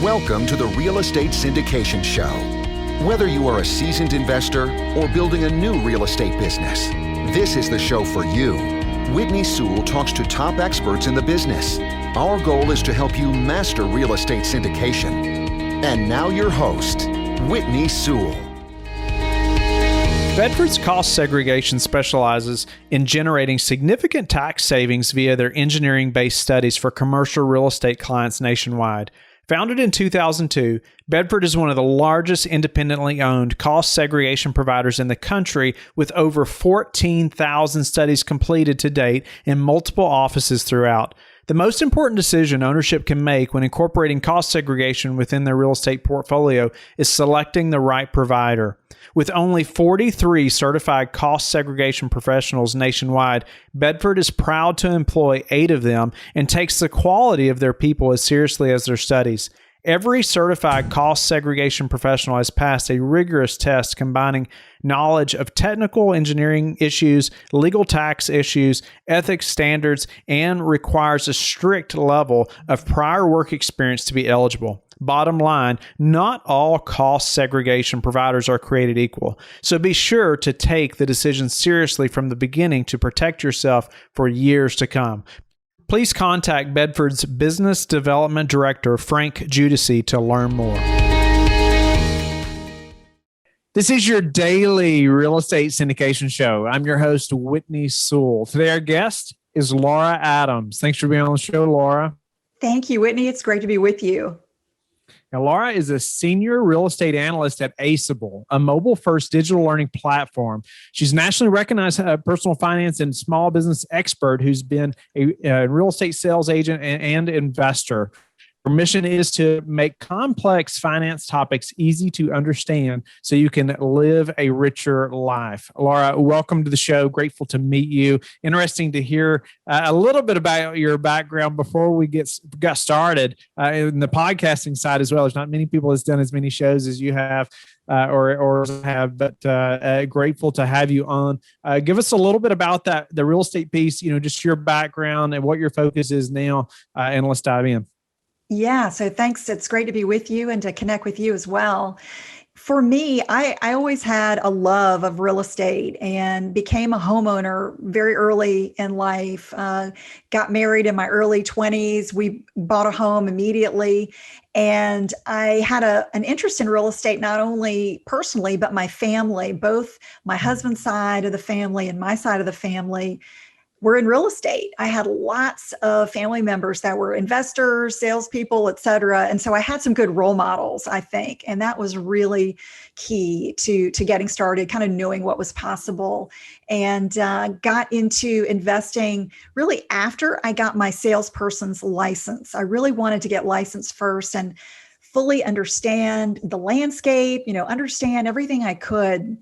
Welcome to the Real Estate Syndication Show. Whether you are a seasoned investor or building a new real estate business, this is the show for you. Whitney Sewell talks to top experts in the business. Our goal is to help you master real estate syndication. And now your host, Whitney Sewell. Bedford's Cost Segregation specializes in generating significant tax savings via their engineering-based studies for commercial real estate clients nationwide. Founded in 2002, Bedford is one of the largest independently owned cost segregation providers in the country, with over 14,000 studies completed to date in multiple offices throughout. The most important decision ownership can make when incorporating cost segregation within their real estate portfolio is selecting the right provider. With only 43 certified cost segregation professionals nationwide, Bedford is proud to employ 8 of them and takes the quality of their people as seriously as their studies. Every certified cost segregation professional has passed a rigorous test combining knowledge of technical engineering issues, legal tax issues, ethics standards, and requires a strict level of prior work experience to be eligible. Bottom line, not all cost segregation providers are created equal. So be sure to take the decision seriously from the beginning to protect yourself for years to come. Please contact Bedford's Business Development Director, Frank Judici, to learn more. This is your daily real estate syndication show. I'm your host, Whitney Sewell. Today, our guest is Laura Adams. Thanks for being on the show, Laura. Thank you, Whitney. It's great to be with you. Now, Laura is a senior real estate analyst at Aceable, a mobile-first digital learning platform. She's nationally recognized personal finance and small business expert who's been a real estate sales agent and investor. Her mission is to make complex finance topics easy to understand so you can live a richer life. Laura, welcome to the show. Grateful to meet you. Interesting to hear a little bit about your background before we got started in the podcasting side as well. There's not many people that's done as many shows as you have or have, but grateful to have you on. Give us a little bit about the real estate piece, just your background and what your focus is now, and let's dive in. Yeah, so thanks. It's great to be with you and to connect with you as well. For me, I always had a love of real estate and became a homeowner very early in life. Got married in my early 20s. We bought a home immediately. And I had an interest in real estate, not only personally, but my family, both my husband's side of the family and my side of the family. We're in real estate. I had lots of family members that were investors, salespeople, et cetera. And so I had some good role models, I think. And that was really key to getting started, kind of knowing what was possible, and got into investing really after I got my salesperson's license. I really wanted to get licensed first and fully understand the landscape, understand everything I could.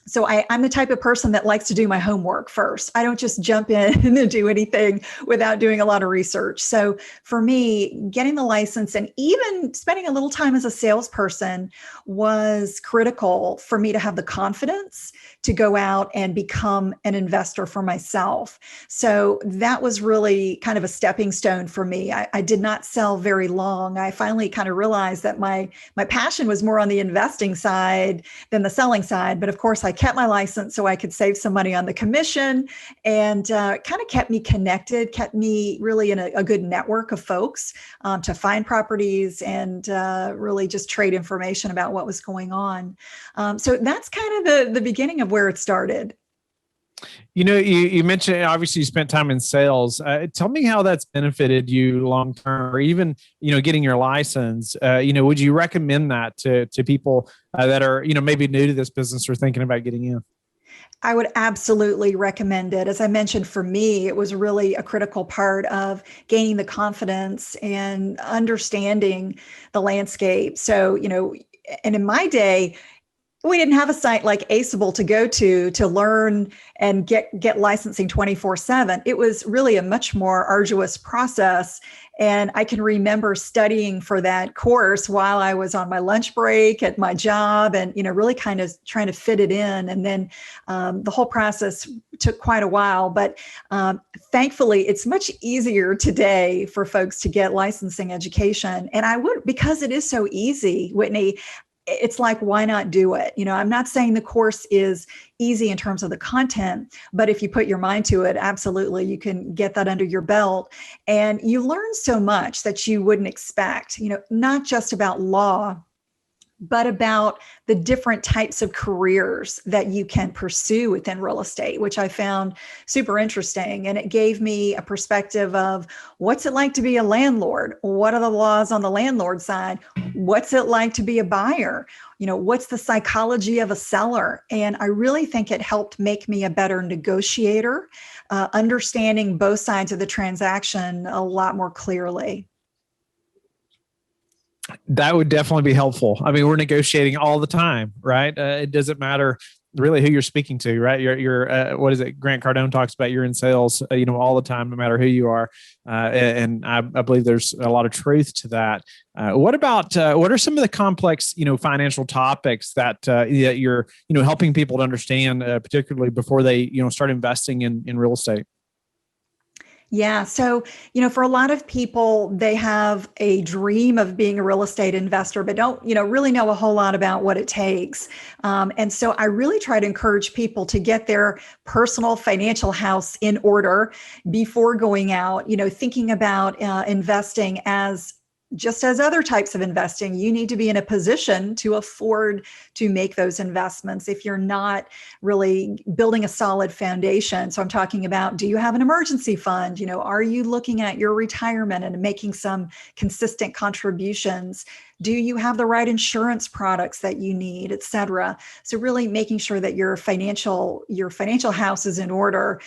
So I'm the type of person that likes to do my homework first. I don't just jump in and do anything without doing a lot of research. So for me, getting the license and even spending a little time as a salesperson was critical for me to have the confidence to go out and become an investor for myself. So that was really kind of a stepping stone for me. I did not sell very long. I finally kind of realized that my passion was more on the investing side than the selling side. But of course, I kept my license so I could save some money on the commission, and kind of kept me connected, kept me really in a good network of folks to find properties and really just trade information about what was going on. So that's kind of the beginning of where it started. You mentioned, obviously you spent time in sales. Tell me how that's benefited you long term, or even, getting your license. Would you recommend that to people that are, maybe new to this business or thinking about getting in? I would absolutely recommend it. As I mentioned, for me, it was really a critical part of gaining the confidence and understanding the landscape. So, and in my day, we didn't have a site like Aceable to go to learn and get licensing 24/7. It was really a much more arduous process. And I can remember studying for that course while I was on my lunch break at my job and, really kind of trying to fit it in. And then the whole process took quite a while. But thankfully, it's much easier today for folks to get licensing education. And because it is so easy, Whitney, it's like, why not do it? I'm not saying the course is easy in terms of the content, but if you put your mind to it, absolutely, you can get that under your belt. And you learn so much that you wouldn't expect, not just about law, but about the different types of careers that you can pursue within real estate, which I found super interesting. And it gave me a perspective of what's it like to be a landlord? What are the laws on the landlord side? What's it like to be a buyer? What's the psychology of a seller? And I really think it helped make me a better negotiator, understanding both sides of the transaction a lot more clearly. That would definitely be helpful. I mean, we're negotiating all the time, right? It doesn't matter really who you're speaking to, right? You're what is it? Grant Cardone talks about you're in sales, all the time, no matter who you are. And I believe there's a lot of truth to that. What are some of the complex, financial topics that you're, helping people to understand, particularly before they, start investing in real estate? Yeah. So, for a lot of people, they have a dream of being a real estate investor, but don't, really know a whole lot about what it takes. And so I really try to encourage people to get their personal financial house in order before going out, thinking about investing just as other types of investing. You need to be in a position to afford to make those investments if you're not really building a solid foundation. So I'm talking about, do you have an emergency fund? Are you looking at your retirement and making some consistent contributions? Do you have the right insurance products that you need, et cetera? So really making sure that your financial house is in order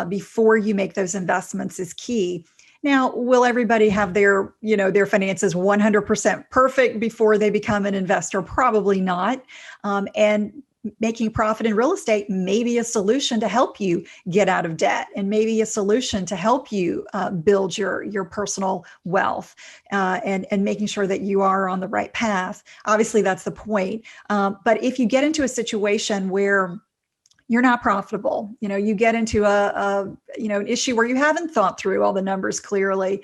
before you make those investments is key. Now, will everybody have their finances 100% perfect before they become an investor? Probably not. And making a profit in real estate may be a solution to help you get out of debt, and maybe a solution to help you build your personal wealth, and making sure that you are on the right path. Obviously, that's the point. But if you get into a situation where you're not profitable, you get into an issue where you haven't thought through all the numbers clearly,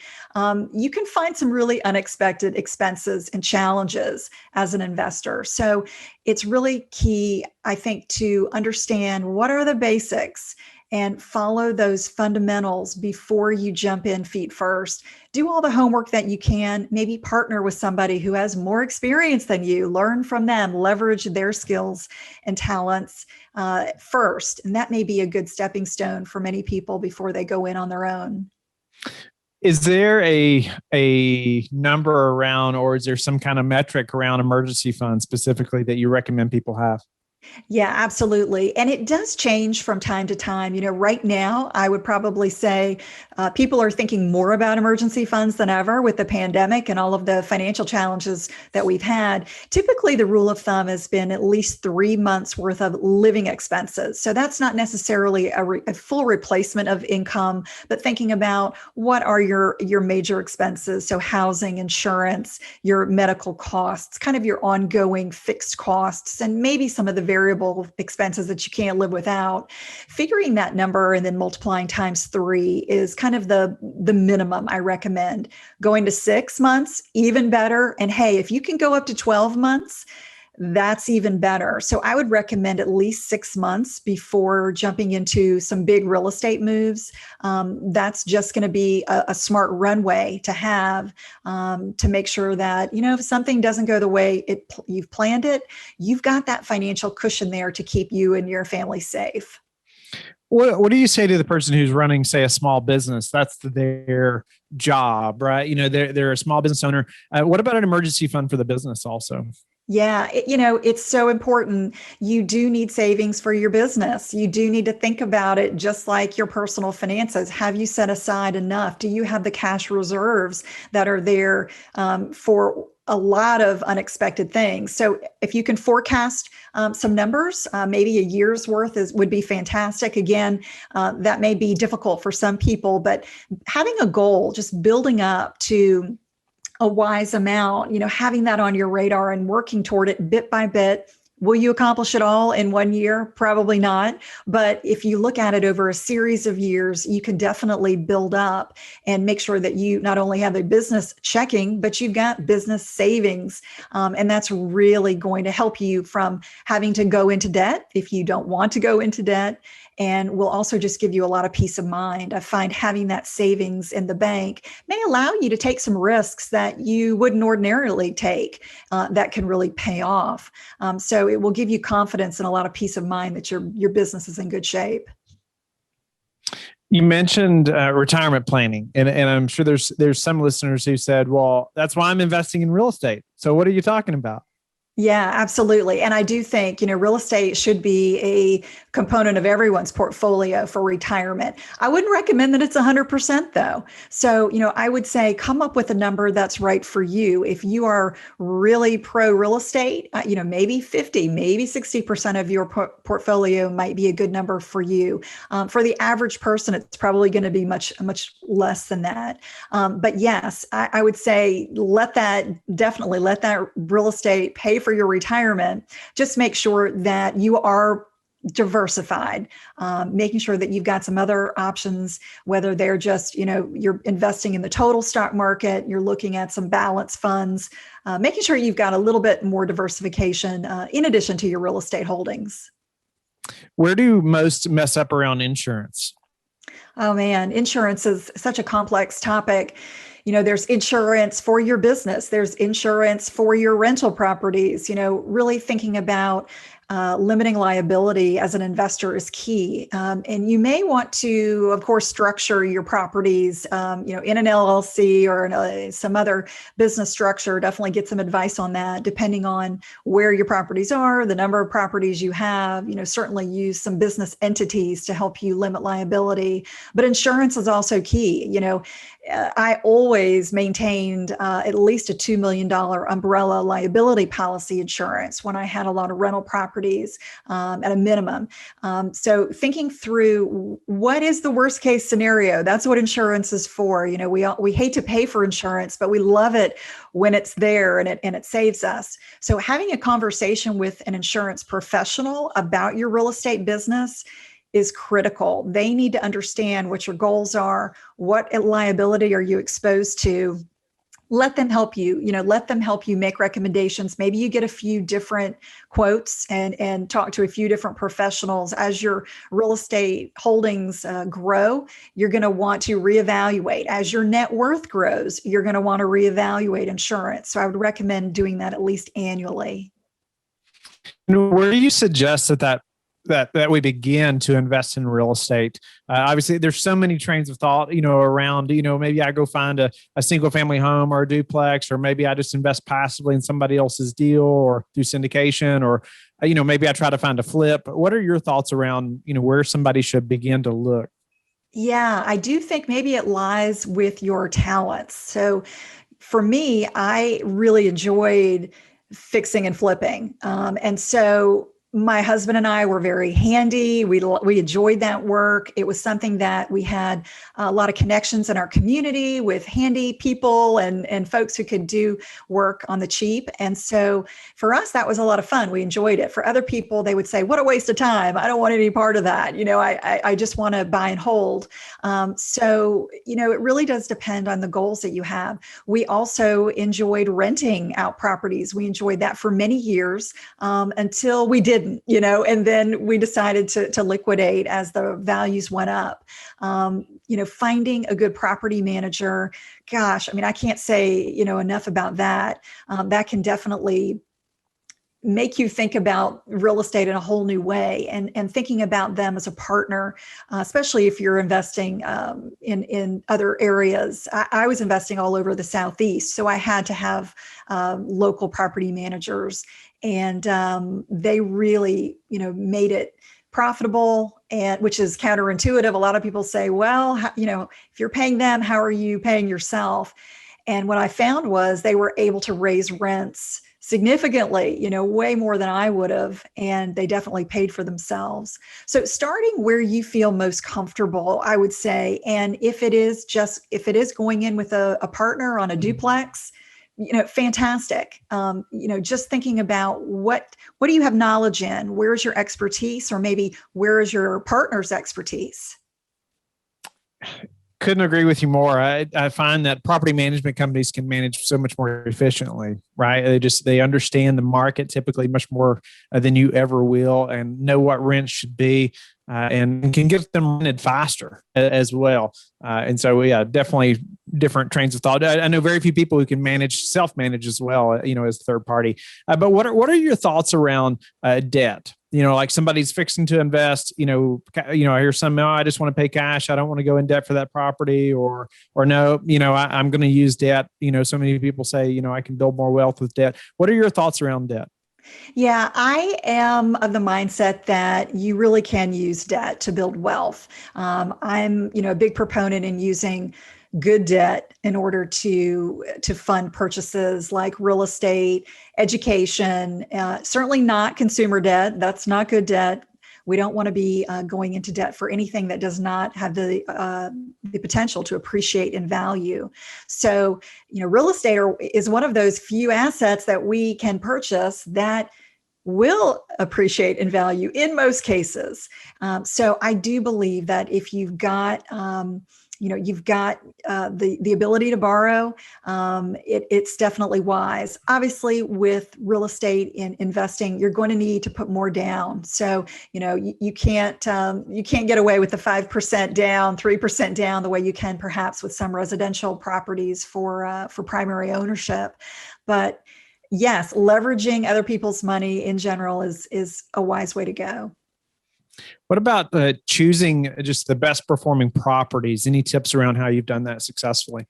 you can find some really unexpected expenses and challenges as an investor. So it's really key, I think, to understand what are the basics and follow those fundamentals before you jump in feet first. Do all the homework that you can, maybe partner with somebody who has more experience than you, learn from them, leverage their skills and talents first. And that may be a good stepping stone for many people before they go in on their own. Is there a number around, or is there some kind of metric around emergency funds specifically that you recommend people have? Yeah, absolutely. And it does change from time to time. Right now, I would probably say people are thinking more about emergency funds than ever with the pandemic and all of the financial challenges that we've had. Typically, the rule of thumb has been at least 3 months worth of living expenses. So that's not necessarily a full replacement of income, but thinking about what are your major expenses. So housing, insurance, your medical costs, kind of your ongoing fixed costs, and maybe some of the variable expenses that you can't live without. Figuring that number and then multiplying times 3 is kind of the minimum I recommend. Going to 6 months, even better. And hey, if you can go up to 12 months, that's even better. So I would recommend at least 6 months before jumping into some big real estate moves. That's just going to be a smart runway to have, to make sure that, if something doesn't go the way you've planned it, you've got that financial cushion there to keep you and your family safe. What do you say to the person who's running, say, a small business? That's their job, right? They're a small business owner. What about an emergency fund for the business also? Yeah, it's so important. You do need savings for your business. You do need to think about it just like your personal finances. Have you set aside enough? Do you have the cash reserves that are there for a lot of unexpected things. So if you can forecast some numbers, maybe a year's worth would be fantastic. Again, that may be difficult for some people, but having a goal, just building up to a wise amount, having that on your radar and working toward it bit by bit. Will you accomplish it all in 1 year? Probably not. But if you look at it over a series of years, you can definitely build up and make sure that you not only have a business checking, but you've got business savings. And that's really going to help you from having to go into debt if you don't want to go into debt. And will also just give you a lot of peace of mind. I find having that savings in the bank may allow you to take some risks that you wouldn't ordinarily take that can really pay off. So it will give you confidence and a lot of peace of mind that your business is in good shape. You mentioned retirement planning, and I'm sure there's some listeners who said, well, that's why I'm investing in real estate. So what are you talking about? Yeah, absolutely. And I do think, real estate should be a component of everyone's portfolio for retirement. I wouldn't recommend that it's 100% though. So, I would say come up with a number that's right for you. If you are really pro real estate, maybe 50, maybe 60% of your portfolio might be a good number for you. For the average person, it's probably going to be much less than that. But yes, I would say definitely let that real estate pay for your retirement. Just make sure that you are diversified, making sure that you've got some other options, whether they're just, you're investing in the total stock market, you're looking at some balance funds, making sure you've got a little bit more diversification in addition to your real estate holdings. Where do most mess up around insurance? Oh man, insurance is such a complex topic. There's insurance for your business. There's insurance for your rental properties. Really thinking about limiting liability as an investor is key. And you may want to, of course, structure your properties, in an LLC or in some other business structure. Definitely get some advice on that, depending on where your properties are, the number of properties you have. Certainly use some business entities to help you limit liability. But insurance is also key. I always maintained at least a $2 million umbrella liability policy insurance when I had a lot of rental properties at a minimum. So thinking through what is the worst case scenario, that's what insurance is for. We hate to pay for insurance, but we love it when it's there and it saves us. So having a conversation with an insurance professional about your real estate business is critical. They need to understand what your goals are, what liability are you exposed to. Let them help you, let them help you make recommendations. Maybe you get a few different quotes and talk to a few different professionals. As your real estate holdings grow, you're going to want to reevaluate. As your net worth grows, you're going to want to reevaluate insurance. So I would recommend doing that at least annually. Where do you suggest that we begin to invest in real estate? Obviously, there's so many trains of thought, around, maybe I go find a single family home or a duplex, or maybe I just invest passively in somebody else's deal or through syndication, or, maybe I try to find a flip. What are your thoughts around, where somebody should begin to look? Yeah, I do think maybe it lies with your talents. So for me, I really enjoyed fixing and flipping. And so my husband and I were very handy. We enjoyed that work. It was something that we had a lot of connections in our community with handy people and folks who could do work on the cheap. And so for us, that was a lot of fun. We enjoyed it. For other people, they would say, what a waste of time. I don't want any part of that. I just want to buy and hold. So it really does depend on the goals that you have. We also enjoyed renting out properties. We enjoyed that for many years until we didn't. And then we decided to liquidate as the values went up. Finding a good property manager, gosh, I can't say, enough about that. That can definitely make you think about real estate in a whole new way and thinking about them as a partner, especially if you're investing in other areas. I was investing all over the Southeast, so I had to have local property managers, and they really, made it profitable, and which is counterintuitive. A lot of people say, well, if you're paying them, how are you paying yourself? And what I found was they were able to raise rents significantly, way more than I would have. And they definitely paid for themselves. So starting where you feel most comfortable, I would say, and if it is going in with a partner on a duplex, fantastic. Just thinking about what do you have knowledge in? Where's your expertise? Or maybe where is your partner's expertise? Couldn't agree with you more. I find that property management companies can manage so much more efficiently, right? They understand the market typically much more than you ever will, and know what rents should be, and can get them rented faster as well. And so, yeah, definitely different trains of thought. I know very few people who can self-manage as well, as third party. But what are your thoughts around debt? Like somebody's fixing to invest, I hear some, I just want to pay cash. I don't want to go in debt for that property, or no, I'm going to use debt. So many people say, I can build more wealth with debt. What are your thoughts around debt? Yeah, I am of the mindset that you really can use debt to build wealth. I'm, a big proponent in using good debt in order to fund purchases like real estate, education, certainly not consumer debt. That's not good debt. We don't want to be going into debt for anything that does not have the potential to appreciate in value. So, real estate is one of those few assets that we can purchase that will appreciate in value in most cases. So I do believe that if you've got the ability to borrow, it's definitely wise. Obviously, with real estate in investing, you're going to need to put more down. So, you can't get away with the 5% down, 3% down the way you can perhaps with some residential properties for primary ownership. But yes, leveraging other people's money in general is a wise way to go. What about choosing just the best performing properties? Any tips around how you've done that successfully?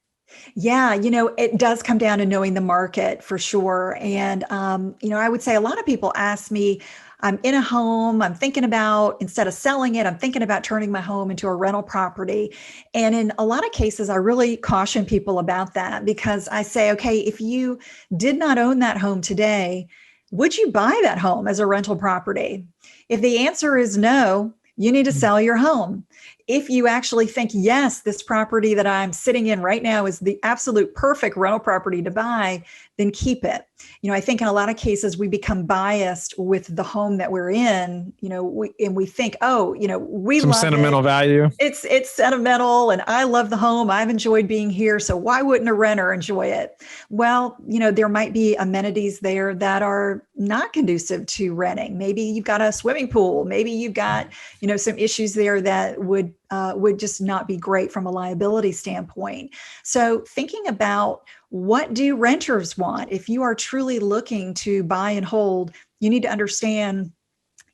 Yeah, it does come down to knowing the market for sure. And, I would say a lot of people ask me, I'm in a home, I'm thinking about, instead of selling it, I'm thinking about turning my home into a rental property. And in a lot of cases, I really caution people about that, because I say, okay, if you did not own that home today, would you buy that home as a rental property? If the answer is no, you need to sell your home. If you actually think, yes, this property that I'm sitting in right now is the absolute perfect rental property to buy, then keep it. I think in a lot of cases we become biased with the home that we're in, we think, we some love sentimental it. value. It's sentimental, and I love the home. I've enjoyed being here. So why wouldn't a renter enjoy it? Well, there might be amenities there that are not conducive to renting. Maybe you've got a swimming pool. Maybe you've got, some issues there that would just not be great from a liability standpoint. So thinking about, what do renters want? If you are truly looking to buy and hold, you need to understand,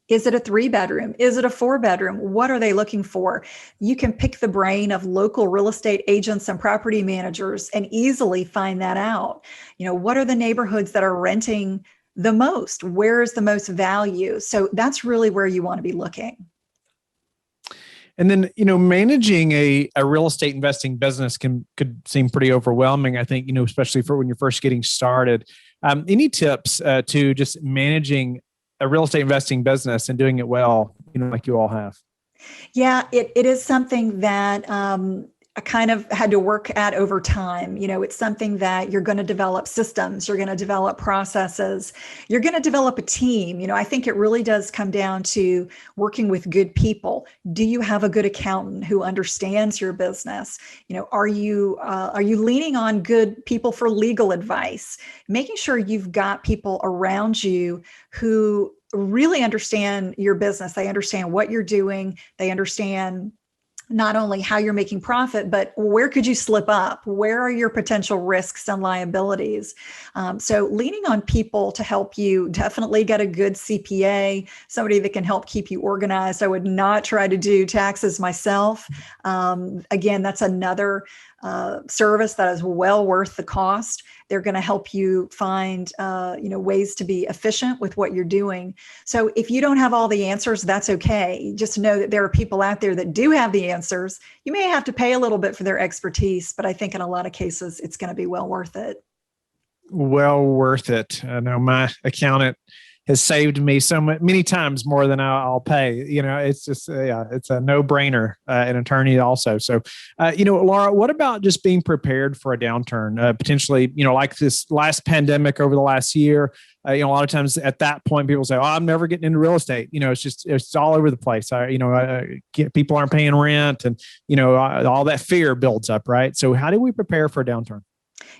is it a 3-bedroom? Is it a 4-bedroom? What are they looking for? You can pick the brain of local real estate agents and property managers and easily find that out. What are the neighborhoods that are renting the most? Where is the most value? So that's really where you want to be looking. And then, managing a real estate investing business could seem pretty overwhelming, I think, especially for when you're first getting started. Any tips to just managing a real estate investing business and doing it well, like you all have? Yeah, it is something that I kind of had to work at over time. It's something that you're going to develop systems, you're going to develop processes, you're going to develop a team. I think it really does come down to working with good people. Do you have a good accountant who understands your business? Are you leaning on good people for legal advice? Making sure you've got people around you who really understand your business. They understand what you're doing. They understand not only how you're making profit, but where could you slip up? Where are your potential risks and liabilities? So leaning on people to help you, definitely get a good CPA, somebody that can help keep you organized. I would not try to do taxes myself. Again, that's another service that is well worth the cost. They're going to help you find, ways to be efficient with what you're doing. So if you don't have all the answers, that's okay. Just know that there are people out there that do have the answers. You may have to pay a little bit for their expertise, but I think in a lot of cases, it's going to be well worth it. Well worth it. I know my accountant has saved me many times more than I'll pay. It's just, it's a no-brainer, an attorney also. So, Laura, what about just being prepared for a downturn, potentially, like this last pandemic over the last year? A lot of times at that point, people say, "Oh, I'm never getting into real estate." It's all over the place. People aren't paying rent, and all that fear builds up, right? So, how do we prepare for a downturn?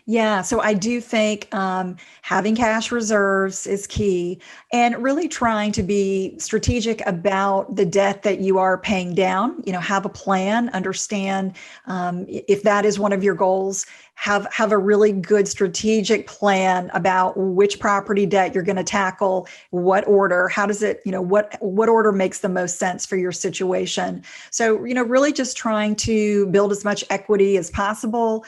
Yeah, so I do think having cash reserves is key, and really trying to be strategic about the debt that you are paying down. Have a plan, understand if that is one of your goals. Have a really good strategic plan about which property debt you're going to tackle, what order, how does it, what order makes the most sense for your situation. So, really just trying to build as much equity as possible,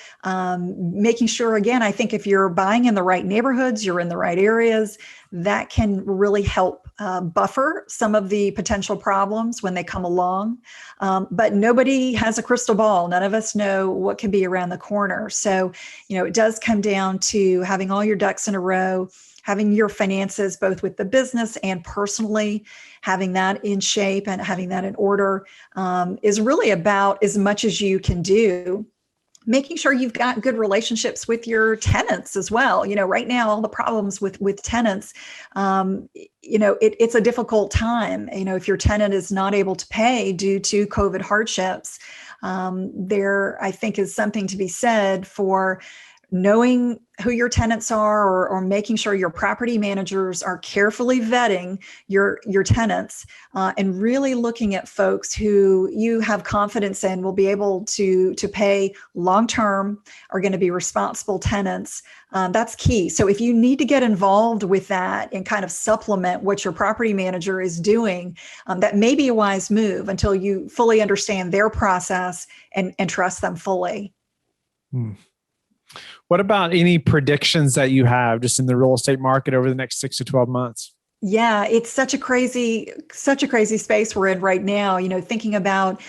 making sure, again, I think if you're buying in the right neighborhoods, you're in the right areas, that can really help buffer some of the potential problems when they come along. But nobody has a crystal ball. None of us know what can be around the corner. So, it does come down to having all your ducks in a row, having your finances, both with the business and personally, having that in shape and having that in order, is really about as much as you can do. Making sure you've got good relationships with your tenants as well. Right now, all the problems with tenants, it's a difficult time. If your tenant is not able to pay due to COVID hardships, there, I think, is something to be said for knowing who your tenants are, or making sure your property managers are carefully vetting your tenants, and really looking at folks who you have confidence in will be able to pay long-term, are going to be responsible tenants. That's key. So if you need to get involved with that and kind of supplement what your property manager is doing, that may be a wise move until you fully understand their process and trust them fully. What about any predictions that you have just in the real estate market over the next 6 to 12 months? Yeah, it's such a crazy space we're in right now. Thinking about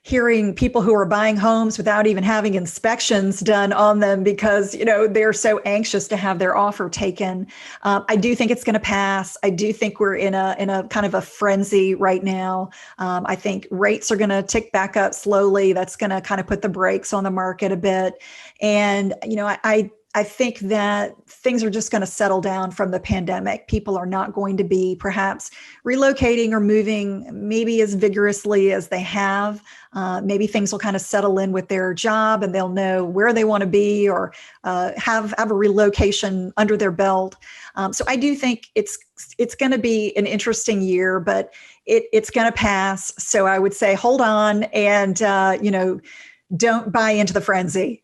hearing people who are buying homes without even having inspections done on them because, they're so anxious to have their offer taken. I do think it's going to pass. I do think we're in a kind of a frenzy right now. I think rates are going to tick back up slowly. That's going to kind of put the brakes on the market a bit. And, I think that things are just going to settle down from the pandemic. People are not going to be perhaps relocating or moving maybe as vigorously as they have. Maybe things will kind of settle in with their job and they'll know where they want to be, or have a relocation under their belt. So I do think it's going to be an interesting year, but it's going to pass. So I would say hold on and don't buy into the frenzy.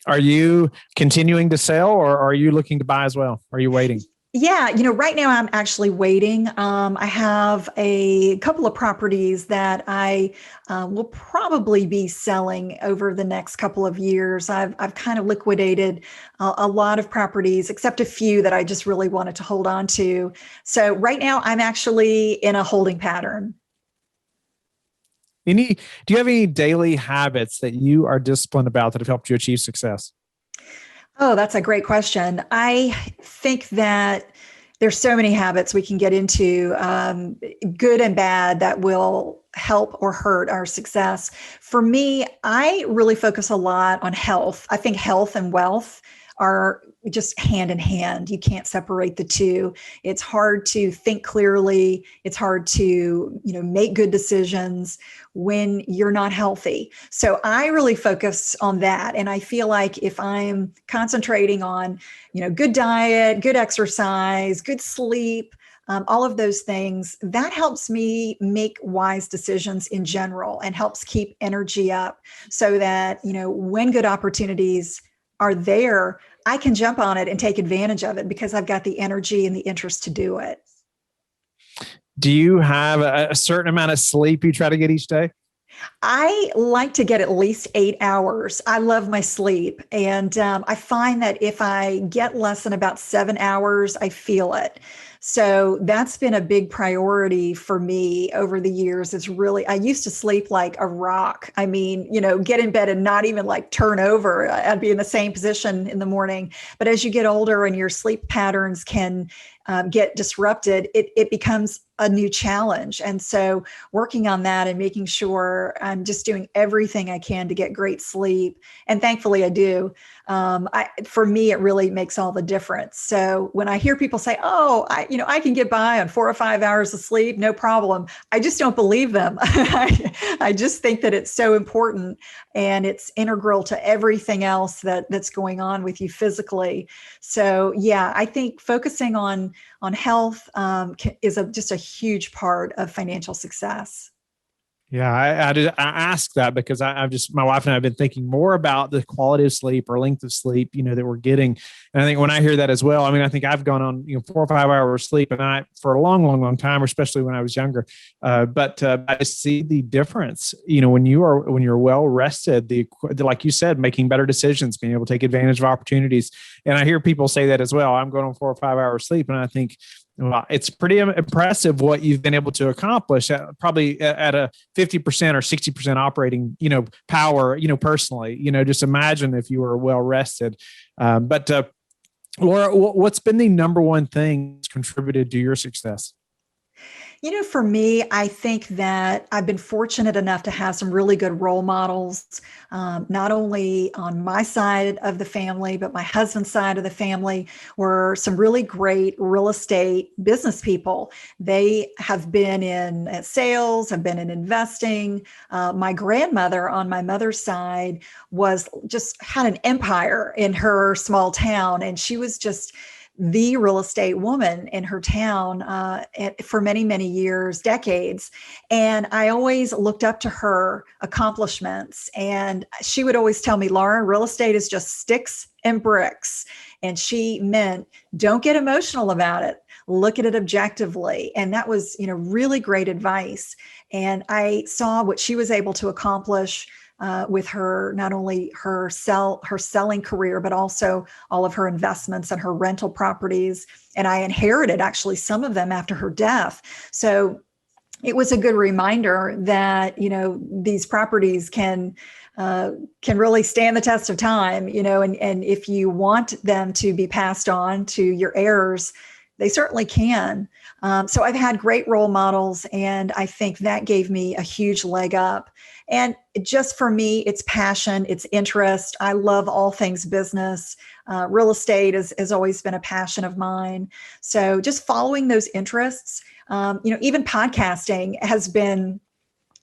Are you continuing to sell, or are you looking to buy as well? Are you waiting? Yeah, right now I'm actually waiting. I have a couple of properties that I will probably be selling over the next couple of years. I've kind of liquidated a lot of properties, except a few that I just really wanted to hold on to. So right now I'm actually in a holding pattern. Do you have any daily habits that you are disciplined about that have helped you achieve success? Oh, that's a great question. I think that there's so many habits we can get into, good and bad, that will help or hurt our success. For me, I really focus a lot on health. I think health and wealth are just hand in hand. You can't separate the two. It's hard to think clearly. It's hard to, make good decisions when you're not healthy. So I really focus on that. And I feel like if I'm concentrating on, good diet, good exercise, good sleep, all of those things, that helps me make wise decisions in general and helps keep energy up so that, when good opportunities are there, I can jump on it and take advantage of it because I've got the energy and the interest to do it. Do you have a certain amount of sleep you try to get each day? I like to get at least 8 hours. I love my sleep. And I find that if I get less than about 7 hours, I feel it. So that's been a big priority for me over the years. It's really, I used to sleep like a rock. I mean, get in bed and not even like turn over. I'd be in the same position in the morning. But as you get older and your sleep patterns can get disrupted, it becomes a new challenge. And so working on that and making sure I'm just doing everything I can to get great sleep. And thankfully I do. For me, it really makes all the difference. So when I hear people say, oh, I can get by on 4 or 5 hours of sleep, no problem. I just don't believe them. I just think that it's so important and it's integral to everything else that's going on with you physically. So yeah, I think focusing on health is just a huge part of financial success. Yeah, I ask that because my wife and I have been thinking more about the quality of sleep or length of sleep, that we're getting. And I think when I hear that as well, I think I've gone on, 4 or 5 hours sleep a night for a long, long, long time, especially when I was younger. But I see the difference, when you're well rested, like you said, making better decisions, being able to take advantage of opportunities. And I hear people say that as well. I'm going on 4 or 5 hours sleep. And I think, well, it's pretty impressive what you've been able to accomplish probably at a 50% or 60% operating, power, personally, just imagine if you were well rested. But Laura, what's been the number one thing that's contributed to your success? For me, I think that I've been fortunate enough to have some really good role models, not only on my side of the family, but my husband's side of the family were some really great real estate business people. They have been in sales, have been in investing. My grandmother on my mother's side had an empire in her small town, and she was just the real estate woman in her town for many, many years, decades. And I always looked up to her accomplishments. And she would always tell me, Laura, real estate is just sticks and bricks. And she meant, don't get emotional about it. Look at it objectively. And that was, really great advice. And I saw what she was able to accomplish with her, not only her selling career, but also all of her investments and her rental properties. And I inherited actually some of them after her death. So it was a good reminder that, these properties can really stand the test of time, and if you want them to be passed on to your heirs, they certainly can. So I've had great role models, and I think that gave me a huge leg up. And just for me, it's passion, it's interest. I love all things business. Real estate has always been a passion of mine. So just following those interests, even podcasting has been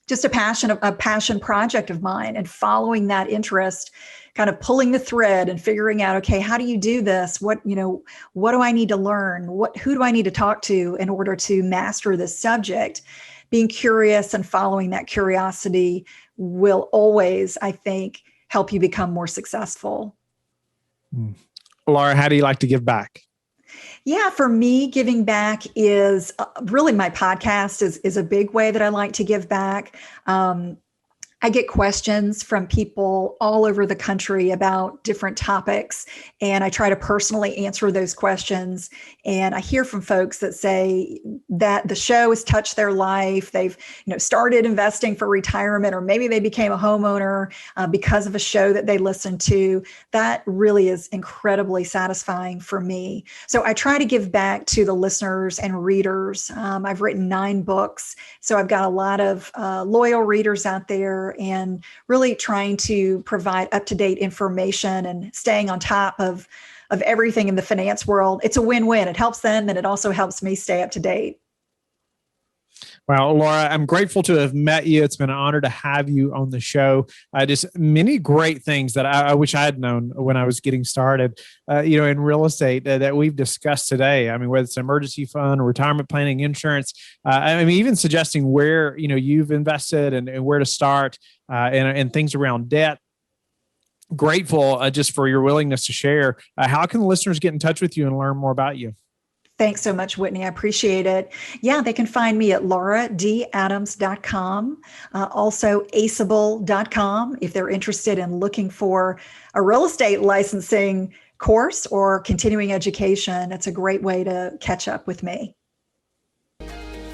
just a passion project of mine, and following that interest, kind of pulling the thread and figuring out, okay, how do you do this? What do I need to learn? Who do I need to talk to in order to master this subject? Being curious and following that curiosity will always, I think, help you become more successful. Laura, how do you like to give back? Yeah, for me, giving back is really my podcast is a big way that I like to give back. I get questions from people all over the country about different topics, and I try to personally answer those questions. And I hear from folks that say that the show has touched their life. They've, started investing for retirement, or maybe they became a homeowner because of a show that they listened to. That really is incredibly satisfying for me. So I try to give back to the listeners and readers. I've written 9 books, so I've got a lot of loyal readers out there, and really trying to provide up-to-date information and staying on top of everything in the finance world. It's a win-win. It helps them, and it also helps me stay up to date. Well, Laura, I'm grateful to have met you. It's been an honor to have you on the show. Just many great things that I wish I had known when I was getting started, in real estate that we've discussed today. I mean, whether it's an emergency fund, retirement planning, insurance, even suggesting where, you've invested and where to start and things around debt. Grateful just for your willingness to share. How can the listeners get in touch with you and learn more about you? Thanks so much, Whitney. I appreciate it. Yeah, they can find me at lauradadams.com, also aceable.com if they're interested in looking for a real estate licensing course or continuing education. It's a great way to catch up with me.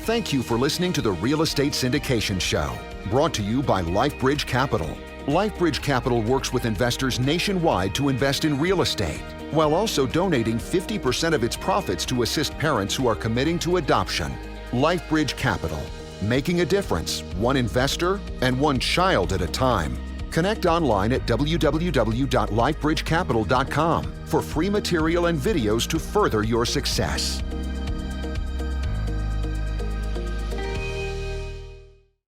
Thank you for listening to the Real Estate Syndication Show, brought to you by LifeBridge Capital. LifeBridge Capital works with investors nationwide to invest in real estate, while also donating 50% of its profits to assist parents who are committing to adoption. LifeBridge Capital, making a difference, one investor and one child at a time. Connect online at www.lifebridgecapital.com for free material and videos to further your success.